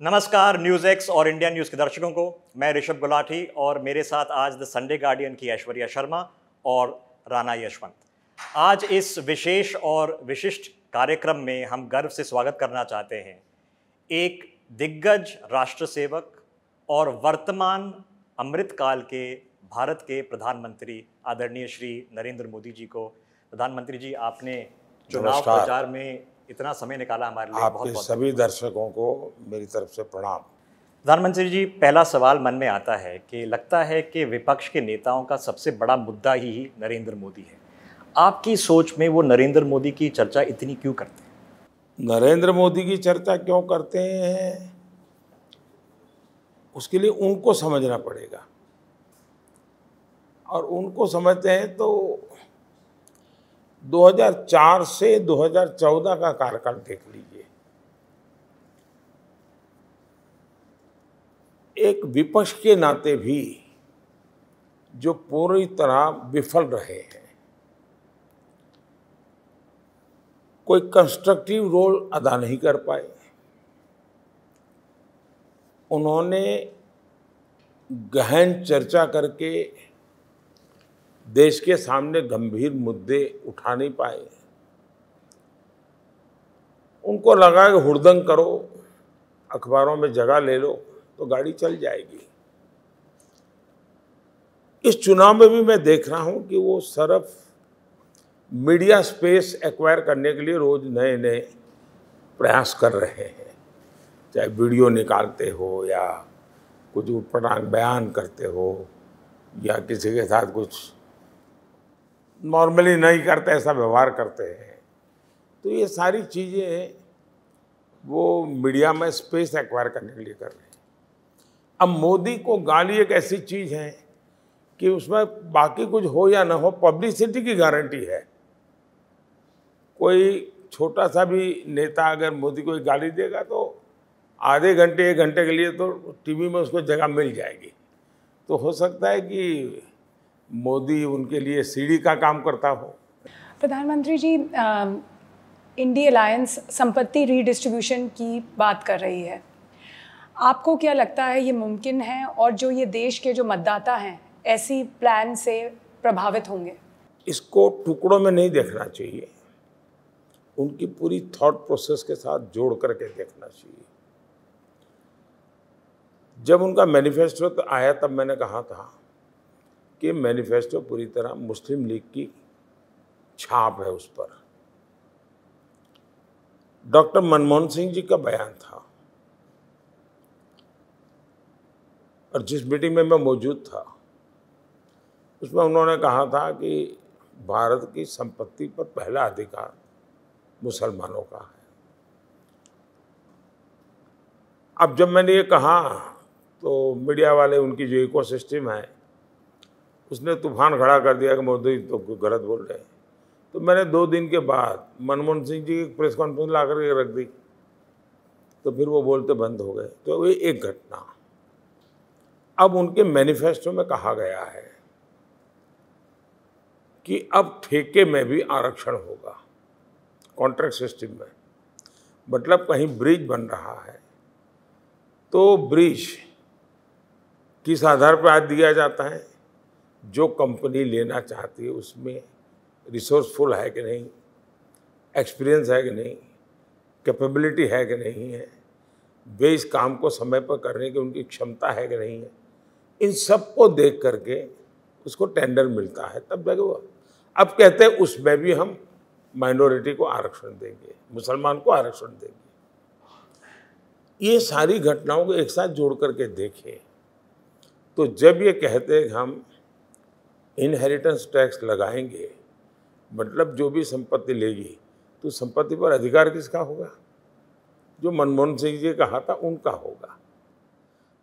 नमस्कार news x और India news के दर्शकों को। मैं ऋषभ गुलाटी और मेरे साथ आज द संडे गार्डियन की ऐश्वर्या शर्मा और राणा यशवंत। आज इस विशेष और विशिष्ट कार्यक्रम में हम गर्व से स्वागत करना चाहते हैं एक दिग्गज राष्ट्र सेवक और वर्तमान अमृतकाल के भारत के प्रधानमंत्री आदरणीय श्री नरेंद्र मोदी जी को। प्रधानमंत्री जी, आपने चुनाव प्रचार में इतना समय निकाला हमारे लिए, आपके सभी दर्शकों को मेरी तरफ से प्रणाम। प्रधानमंत्री जी, पहला सवाल मन में आता है कि लगता है कि विपक्ष के नेताओं का सबसे बड़ा मुद्दा ही नरेंद्र मोदी है। आपकी सोच में वो नरेंद्र मोदी की चर्चा इतनी क्यों करते हैं? नरेंद्र मोदी की चर्चा क्यों करते हैं, उसके लिए उनको समझना पड़ेगा। और उनको समझते हैं तो 2004 से 2014 का कार्यकाल देख लीजिए। एक विपक्ष के नाते भी जो पूरी तरह विफल रहे हैं, कोई कंस्ट्रक्टिव रोल अदा नहीं कर पाए। उन्होंने गहन चर्चा करके देश के सामने गंभीर मुद्दे उठा नहीं पाए। उनको लगा कि हुड़दंग करो, अखबारों में जगह ले लो तो गाड़ी चल जाएगी। इस चुनाव में भी मैं देख रहा हूं कि वो सिर्फ मीडिया स्पेस एक्वायर करने के लिए रोज नए नए प्रयास कर रहे हैं, चाहे वीडियो निकालते हो या कुछ ऊटपटांग बयान करते हो या किसी के साथ कुछ नॉर्मली नहीं करते ऐसा व्यवहार करते हैं। तो ये सारी चीज़ें वो मीडिया में स्पेस एक्वायर करने के लिए कर रहे हैं। अब मोदी को गाली एक ऐसी चीज़ है कि उसमें बाकी कुछ हो या ना हो, पब्लिसिटी की गारंटी है। कोई छोटा सा भी नेता अगर मोदी को गाली देगा तो आधे घंटे एक घंटे के लिए तो टीवी में उसको जगह मिल जाएगी। तो हो सकता है कि मोदी उनके लिए सीढ़ी का काम करता हो। प्रधानमंत्री जी, इंडी अलायंस संपत्ति रीडिस्ट्रीब्यूशन की बात कर रही है। आपको क्या लगता है ये मुमकिन है, और जो ये देश के जो मतदाता हैं ऐसी प्लान से प्रभावित होंगे? इसको टुकड़ों में नहीं देखना चाहिए, उनकी पूरी थॉट प्रोसेस के साथ जोड़ करके देखना चाहिए। जब उनका मैनिफेस्टो आया तब मैंने कहा था कि मैनिफेस्टो पूरी तरह मुस्लिम लीग की छाप है उस पर। डॉक्टर मनमोहन सिंह जी का बयान था और जिस मीटिंग में मैं मौजूद था उसमें उन्होंने कहा था कि भारत की संपत्ति पर पहला अधिकार मुसलमानों का है। अब जब मैंने ये कहा तो मीडिया वाले, उनकी जो इकोसिस्टम है, उसने तूफान खड़ा कर दिया कि मोदी तो गलत बोल रहे हैं। तो मैंने 2 दिन के बाद मनमोहन सिंह जी की प्रेस कॉन्फ्रेंस ला करके रख दी, तो फिर वो बोलते बंद हो गए। तो ये एक घटना। अब उनके मैनिफेस्टो में कहा गया है कि अब ठेके में भी आरक्षण होगा, कॉन्ट्रैक्ट सिस्टम में। मतलब कहीं ब्रिज बन रहा है तो ब्रिज किस आधार पर आज दिया जाता है? जो कंपनी लेना चाहती है उसमें रिसोर्सफुल है कि नहीं, एक्सपीरियंस है कि नहीं, कैपेबिलिटी है कि नहीं है, वे इस काम को समय पर करने की उनकी क्षमता है कि नहीं है। इन सब को देख करके उसको टेंडर मिलता है, तब जाके वो। अब कहते हैं उसमें भी हम माइनॉरिटी को आरक्षण देंगे, मुसलमान को आरक्षण देंगे। ये सारी घटनाओं को एक साथ जोड़ करके देखें तो जब ये कहते हैं कि हम इनहेरिटेंस टैक्स लगाएंगे, मतलब जो भी संपत्ति लेगी तो संपत्ति पर अधिकार किसका होगा? जो मनमोहन सिंह जी कहा था उनका होगा।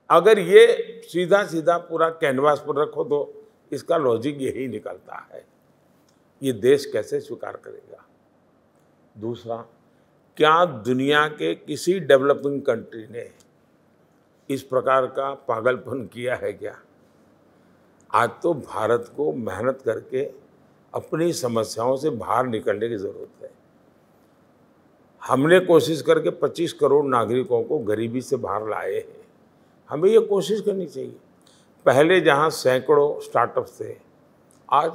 अगर ये सीधा सीधा पूरा कैनवास पर रखो तो इसका लॉजिक यही निकलता है। ये देश कैसे स्वीकार करेगा? दूसरा, क्या दुनिया के किसी डेवलपिंग कंट्री ने इस प्रकार का पागलपन किया है क्या? आज तो भारत को मेहनत करके अपनी समस्याओं से बाहर निकलने की ज़रूरत है। हमने कोशिश करके 25 करोड़ नागरिकों को गरीबी से बाहर लाए हैं। हमें ये कोशिश करनी चाहिए। पहले जहाँ सैकड़ों स्टार्टअप्स थे, आज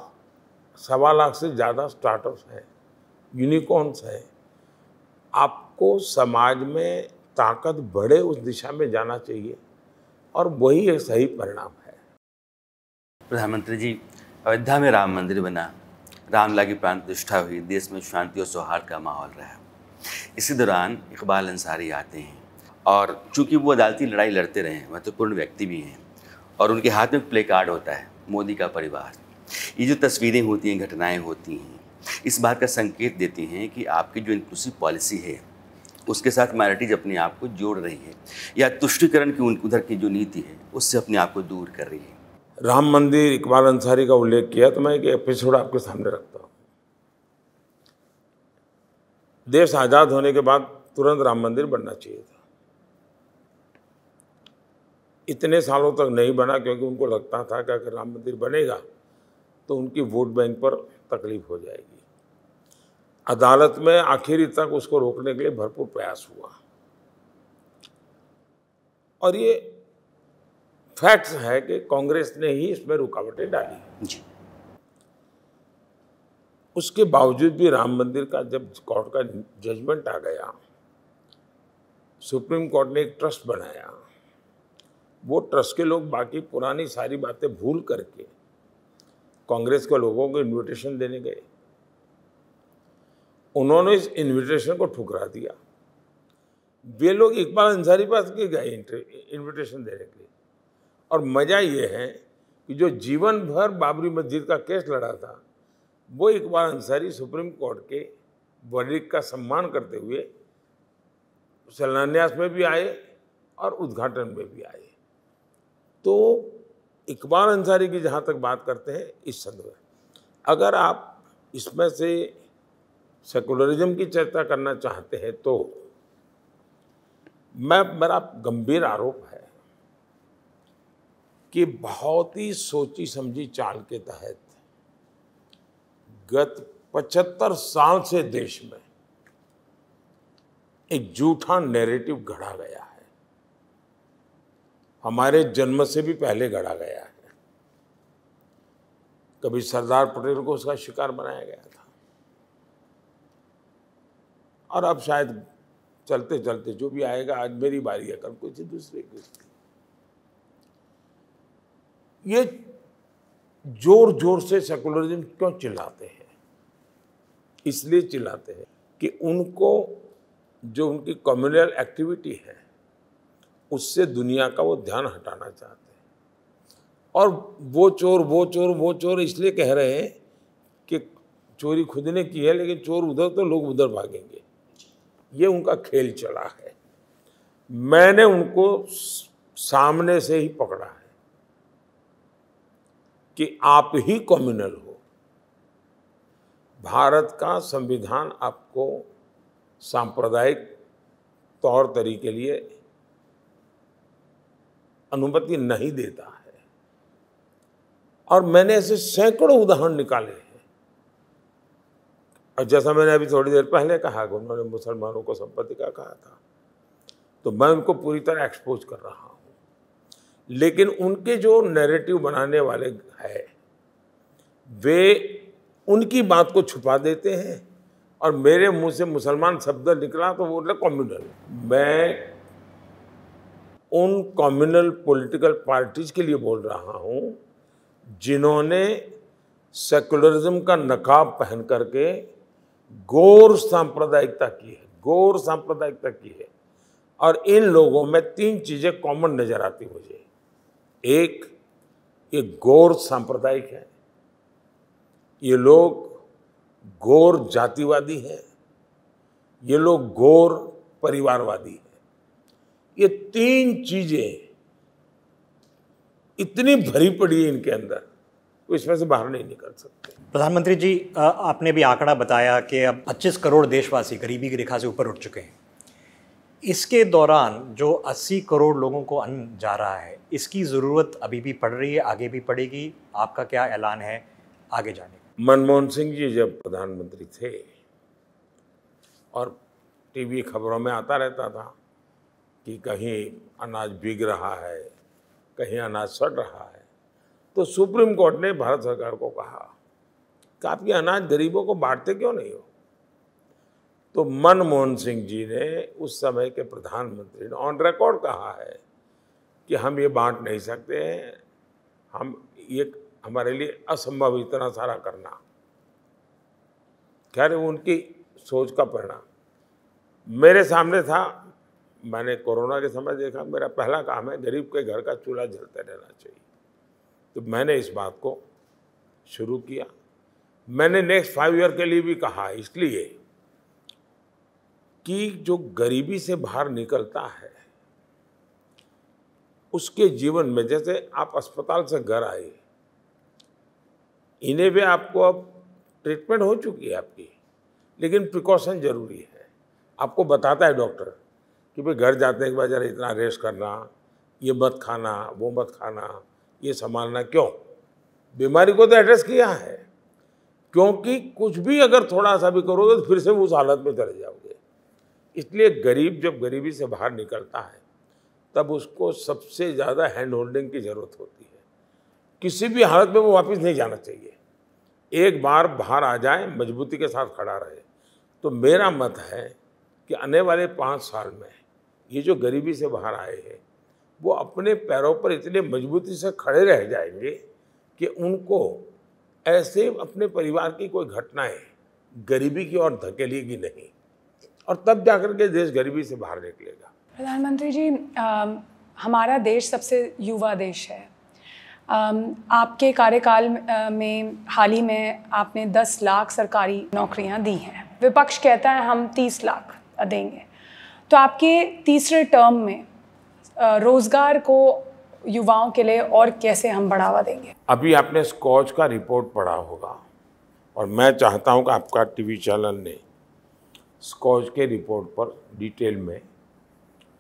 1.25 लाख से ज़्यादा स्टार्टअप्स हैं, यूनिकॉर्न्स हैं। आपको समाज में ताकत बढ़े उस दिशा में जाना चाहिए और वही एक सही परिणाम है। प्रधानमंत्री जी, अयोध्या में राम मंदिर बना, रामलला की प्राण प्रतिष्ठा हुई, देश में शांति और सौहार्द का माहौल रहा। इसी दौरान इकबाल अंसारी आते हैं और चूंकि वो अदालती लड़ाई लड़ते रहे, महत्वपूर्ण व्यक्ति भी हैं, और उनके हाथ में प्ले कार्ड होता है मोदी का परिवार। ये जो तस्वीरें होती हैं, घटनाएं होती हैं, इस बात का संकेत देती हैं कि आपकी जो इंक्लूसिव पॉलिसी है उसके साथ माइनॉरिटीज अपने आप को जोड़ रही है, या तुष्टीकरण की उधर की जो नीति है उससे अपने आप को दूर कर रही है। राम मंदिर, इकबाल अंसारी का उल्लेख किया तो मैं एक एपिसोड आपके सामने रखता हूँ। देश आज़ाद होने के बाद तुरंत राम मंदिर बनना चाहिए था। इतने सालों तक नहीं बना क्योंकि उनको लगता था कि अगर राम मंदिर बनेगा तो उनकी वोट बैंक पर तकलीफ हो जाएगी। अदालत में आखिरी तक उसको रोकने के लिए भरपूर प्रयास हुआ और ये फैक्ट्स है कि कांग्रेस ने ही इसमें रुकावटें डाली जी। उसके बावजूद भी राम मंदिर का जब कोर्ट का जजमेंट आ गया, सुप्रीम कोर्ट ने एक ट्रस्ट बनाया। वो ट्रस्ट के लोग बाकी पुरानी सारी बातें भूल करके कांग्रेस के लोगों को इनविटेशन देने गए। उन्होंने इस इनविटेशन को ठुकरा दिया। वे लोग इकबाल अंसारी पास के गए इनविटेशन देने के लिए। और मज़ा ये है कि जो जीवन भर बाबरी मस्जिद का केस लड़ा था, वो इकबाल अंसारी सुप्रीम कोर्ट के वर्डिक्ट का सम्मान करते हुए शिलान्यास में भी आए और उद्घाटन में भी आए। तो इकबाल अंसारी की जहाँ तक बात करते हैं इस संदर्भ में, अगर आप इसमें से सेकुलरिज्म की चर्चा करना चाहते हैं तो मेरा गंभीर आरोप है कि बहुत ही सोची समझी चाल के तहत गत 75 साल से देश में एक झूठा नैरेटिव गढ़ा गया है। हमारे जन्म से भी पहले गढ़ा गया है। कभी सरदार पटेल को उसका शिकार बनाया गया था और अब शायद चलते चलते जो भी आएगा, आज मेरी बारी है, कल कुछ दूसरे की। ये जोर जोर से सेकुलरिज्म क्यों चिल्लाते हैं? इसलिए चिल्लाते हैं कि उनको जो उनकी कम्युनल एक्टिविटी है उससे दुनिया का वो ध्यान हटाना चाहते हैं। और वो चोर इसलिए कह रहे हैं कि चोरी खुद ने की है, लेकिन चोर उधर तो लोग उधर भागेंगे। ये उनका खेल चला है। मैंने उनको सामने से ही पकड़ा है कि आप ही कम्युनल हो। भारत का संविधान आपको सांप्रदायिक तौर तरीके के लिए अनुमति नहीं देता है। और मैंने ऐसे सैकड़ों उदाहरण निकाले हैं। और जैसा मैंने अभी थोड़ी देर पहले कहा कि उन्होंने मुसलमानों को संपत्ति का कहा था, तो मैं उनको पूरी तरह एक्सपोज कर रहा हूँ। लेकिन उनके जो नैरेटिव बनाने वाले हैं, वे उनकी बात को छुपा देते हैं और मेरे मुंह से मुसलमान शब्द निकला तो वो कम्युनल। मैं उन कम्युनल पॉलिटिकल पार्टीज के लिए बोल रहा हूँ जिन्होंने सेकुलरिज्म का नकाब पहन करके गौर सांप्रदायिकता की है, गौर सांप्रदायिकता की है। और इन लोगों में 3 चीज़ें कॉमन नजर आती मुझे। एक, ये गौर सांप्रदायिक है, ये लोग गौर जातिवादी हैं, ये लोग गौर परिवारवादी हैं। ये 3 चीजें इतनी भरी पड़ी है इनके अंदर, तो इसमें से बाहर नहीं निकल सकते। प्रधानमंत्री जी, आपने भी आंकड़ा बताया कि अब 25 करोड़ देशवासी गरीबी की रेखा से ऊपर उठ चुके हैं। इसके दौरान जो 80 करोड़ लोगों को अन्न जा रहा है, इसकी ज़रूरत अभी भी पड़ रही है, आगे भी पड़ेगी। आपका क्या ऐलान है आगे जाने का? मनमोहन सिंह जी जब प्रधानमंत्री थे और टीवी खबरों में आता रहता था कि कहीं अनाज भीग रहा है, कहीं अनाज सड़ रहा है। तो सुप्रीम कोर्ट ने भारत सरकार को कहा कि आप ये अनाज गरीबों को बांटते क्यों नहीं हो? तो मनमोहन सिंह जी ने, उस समय के प्रधानमंत्री ने, ऑन रिकॉर्ड कहा है कि हम ये बांट नहीं सकते हैं, ये हमारे लिए असंभव इतना सारा करना। खैर उनकी सोच का परिणाम मेरे सामने था। मैंने कोरोना के समय देखा, मेरा पहला काम है गरीब के घर का चूल्हा जलते रहना चाहिए। तो मैंने इस बात को शुरू किया। मैंने नेक्स्ट 5 ईयर के लिए भी कहा, इसलिए कि जो गरीबी से बाहर निकलता है उसके जीवन में, जैसे आप अस्पताल से घर आए, इन्हें भी आपको अब ट्रीटमेंट हो चुकी है आपकी, लेकिन प्रिकॉशन जरूरी है। आपको बताता है डॉक्टर कि भाई घर जाने के बाद जरा इतना रेस्ट करना, ये मत खाना, वो मत खाना, ये संभालना। क्यों? बीमारी को तो एड्रेस किया है, क्योंकि कुछ भी अगर थोड़ा सा भी करोगे तो फिर से उस हालत में चले जाओगे। इसलिए गरीब जब गरीबी से बाहर निकलता है तब उसको सबसे ज़्यादा हैंड होल्डिंग की ज़रूरत होती है। किसी भी हालत में वो वापस नहीं जाना चाहिए। एक बार बाहर आ जाए, मजबूती के साथ खड़ा रहे। तो मेरा मत है कि आने वाले 5 साल में ये जो गरीबी से बाहर आए हैं वो अपने पैरों पर इतने मजबूती से खड़े रह जाएंगे कि उनको ऐसे अपने परिवार की कोई घटनाएं गरीबी की ओर धकेलेगी नहीं, और तब जाकर के देश गरीबी से बाहर निकलेगा। प्रधानमंत्री जी, हमारा देश सबसे युवा देश है। आपके कार्यकाल में हाल ही में आपने 10 लाख सरकारी नौकरियां दी हैं। विपक्ष कहता है हम 30 लाख देंगे। तो आपके तीसरे टर्म में रोजगार को युवाओं के लिए और कैसे हम बढ़ावा देंगे? अभी आपने स्कॉच का रिपोर्ट पढ़ा होगा, और मैं चाहता हूं कि आपका टीवी चैनल ने स्कॉच के रिपोर्ट पर डिटेल में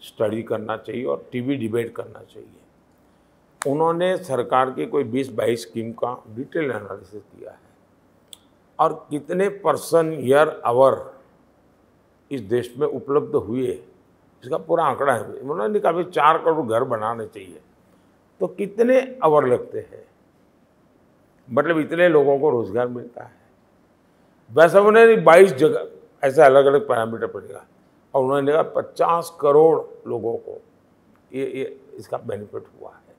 स्टडी करना चाहिए और टीवी डिबेट करना चाहिए। उन्होंने सरकार की कोई 20-22 स्कीम का डिटेल एनालिसिस किया है, और कितने पर्सन ईयर आवर इस देश में उपलब्ध हुए इसका पूरा आंकड़ा है। उन्होंने कहा 4 करोड़ घर बनाने चाहिए, तो कितने आवर लगते हैं, मतलब इतने लोगों को रोजगार मिलता है। वैसे उन्होंने 22 जगह ऐसे अलग अलग पैरामीटर पर लिखा, और उन्होंने कहा 50 करोड़ लोगों को ये इसका बेनिफिट हुआ है।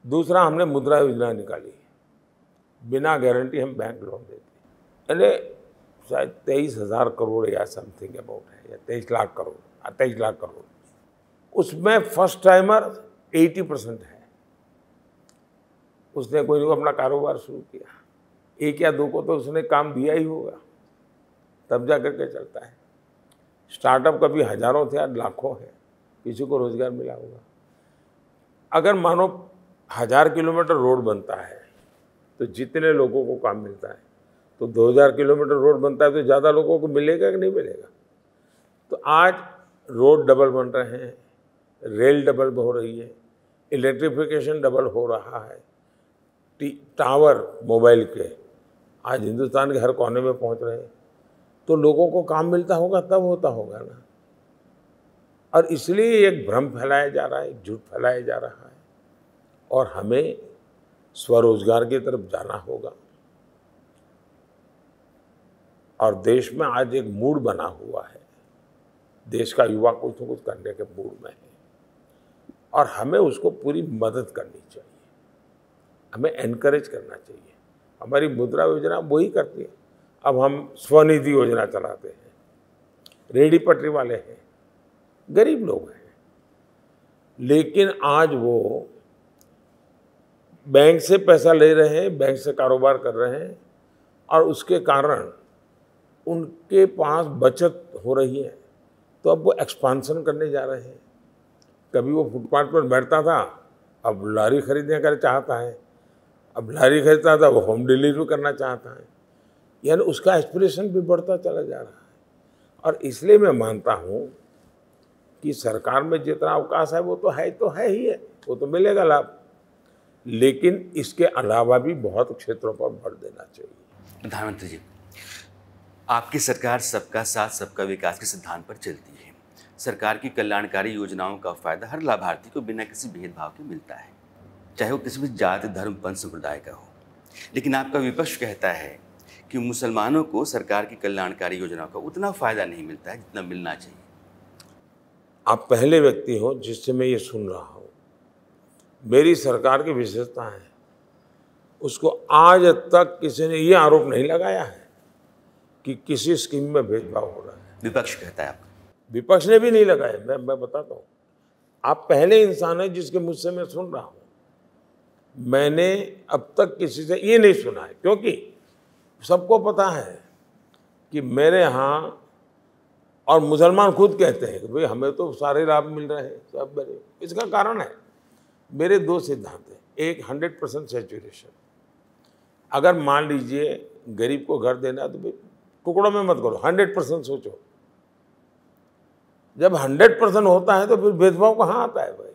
दूसरा, हमने मुद्रा योजना निकाली, बिना गारंटी हम बैंक लोन देते, यानी शायद 23,000 करोड़ या समथिंग अबाउट है, या 23 लाख करोड़। उसमें फर्स्ट टाइमर 80% है। उसने कोई नहीं अपना कारोबार शुरू किया, 1 या 2 को तो उसने काम दिया ही होगा, तब जा करके चलता है। स्टार्टअप कभी हजारों थे, आज लाखों है, किसी को रोजगार मिला होगा। अगर मानो 1000 किलोमीटर रोड बनता है तो जितने लोगों को काम मिलता है, तो 2000 किलोमीटर रोड बनता है तो ज़्यादा लोगों को मिलेगा कि नहीं मिलेगा? तो आज रोड डबल बन रहे हैं, रेल डबल हो रही है, इलेक्ट्रिफिकेशन डबल हो रहा है, टावर मोबाइल के आज हिंदुस्तान के हर कोने में पहुंच रहे हैं। तो लोगों को काम मिलता होगा तब होता होगा ना। और इसलिए एक भ्रम फैलाया जा रहा है, झूठ फैलाया जा रहा है, और हमें स्वरोजगार की तरफ जाना होगा। और देश में आज एक मूड बना हुआ है, देश का युवा कुछ न कुछ करने के मूड में है, और हमें उसको पूरी मदद करनी चाहिए, हमें एनकरेज करना चाहिए। हमारी मुद्रा योजना वही करती है। अब हम स्वनिधि योजना चलाते हैं, रेडी पटरी वाले हैं, गरीब लोग हैं, लेकिन आज वो बैंक से पैसा ले रहे हैं, बैंक से कारोबार कर रहे हैं, और उसके कारण उनके पास बचत हो रही है। तो अब वो एक्सपांसन करने जा रहे हैं। कभी वो फुटपाथ पर बैठता था, अब लारी खरीदने का चाहता है, अब लारी खरीदता था वो होम डिलीवरी करना चाहता है। यानी उसका एस्पिरेशन भी बढ़ता चला जा रहा है। और इसलिए मैं मानता हूँ कि सरकार में जितना अवकाश है वो तो है ही है, वो तो मिलेगा लाभ, लेकिन इसके अलावा भी बहुत क्षेत्रों पर बढ़ देना चाहिए। प्रधानमंत्री जी, आपकी सरकार सबका साथ सबका विकास के सिद्धांत पर चलती है। सरकार की कल्याणकारी योजनाओं का फायदा हर लाभार्थी को बिना किसी भेदभाव के मिलता है, चाहे वो किसी भी जाति, धर्म, पंथ, संप्रदाय का हो। लेकिन आपका विपक्ष कहता है कि मुसलमानों को सरकार की कल्याणकारी योजनाओं का उतना फायदा नहीं मिलता है जितना मिलना चाहिए। आप पहले व्यक्ति हो जिससे मैं ये सुन रहा हूँ। मेरी सरकार की विशेषता है, उसको आज तक किसी ने ये आरोप नहीं लगाया है कि किसी स्कीम में भेदभाव हो रहा है। विपक्ष कहता है आपका। विपक्ष ने भी नहीं लगाया। मैं बताता हूँ, आप पहले इंसान हैं जिसके मुझसे मैं सुन रहा हूँ। मैंने अब तक किसी से ये नहीं सुना है, क्योंकि सबको पता है कि मेरे यहाँ, और मुसलमान खुद कहते हैं कि भाई हमें तो सारे लाभ मिल रहे हैं सब मेरे। इसका कारण है मेरे दो सिद्धांत हैं। एक 100% सैचुरेशन। अगर मान लीजिए गरीब को घर देना है तो भाई टुकड़ों में मत करो, 100% सोचो। जब 100% होता है तो फिर भेदभाव कहाँ आता है भाई।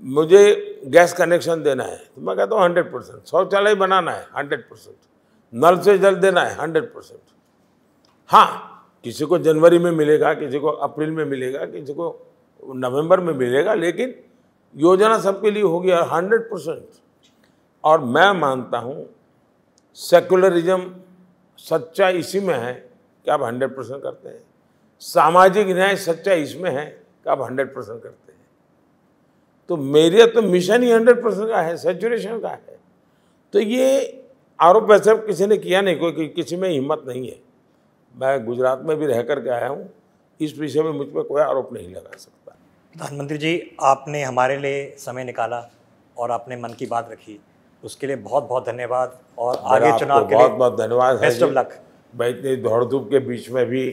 मुझे गैस कनेक्शन देना है तो मैं कहता हूँ 100%। शौचालय बनाना है 100%। नल से जल देना है 100%। हाँ, किसी को जनवरी में मिलेगा, किसी को अप्रैल में मिलेगा, किसी को नवंबर में मिलेगा, लेकिन योजना सबके लिए होगी 100%। और मैं मानता हूँ सेकुलरिज्म सच्चा इसी में है कि आप 100% करते हैं। सामाजिक न्याय सच्चा इसमें है कि आप 100% करते हैं। तो मेरा तो मिशन ही 100% का है, सैचुरेशन का है। तो ये आरोप वैसे किसी ने किया नहीं, कोई किसी में हिम्मत नहीं है। मैं गुजरात में भी रह कर के आया हूँ, इस विषय में मुझ पर कोई आरोप नहीं लगा सकता। प्रधानमंत्री जी, आपने हमारे लिए समय निकाला और आपने मन की बात रखी, उसके लिए बहुत बहुत धन्यवाद। और आगे चुनाव के लिए बहुत बहुत धन्यवाद। Best of luck. मैं इतनी दौड़ धूप के बीच में भी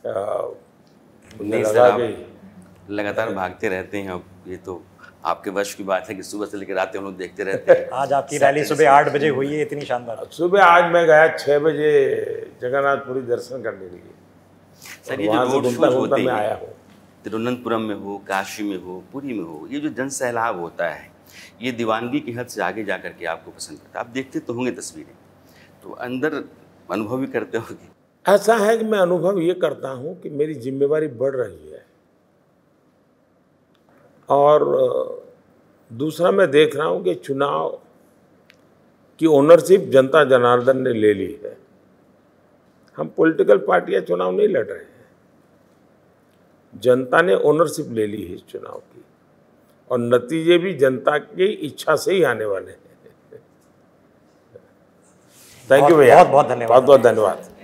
नहीं सर, आप लगातार भागते रहते हैं। अब ये तो आपके वश की बात है कि सुबह से लेकर रात तक हम लोग देखते रहते हैं। आज आपकी रैली सुबह 8 बजे हुई है, इतनी शानदार। सुबह आज मैं गया 6 बजे जगन्नाथपुरी दर्शन करने के लिए। सर, ये जो रोड शोज होते हैं, आया हूँ, तिरुवनंतपुरम में हो, काशी में हो, पुरी में हो, ये जो जन सैलाब होता है, ये दीवानगी की हद से आगे जा करके आपको पसंद करता है। आप देखते तो होंगे तस्वीरें, तो अंदर अनुभव भी करते होंगे। ऐसा है कि मैं अनुभव ये करता हूँ कि मेरी जिम्मेवारी बढ़ रही है। और दूसरा मैं देख रहा हूँ कि चुनाव की ओनरशिप जनता जनार्दन ने ले ली है। हम पॉलिटिकल पार्टियां चुनाव नहीं लड़ रहे हैं, जनता ने ओनरशिप ले ली है इस चुनाव की, और नतीजे भी जनता की इच्छा से ही आने वाले हैं। थैंक यू भैया, बहुत बहुत धन्यवाद। बहुत बहुत धन्यवाद।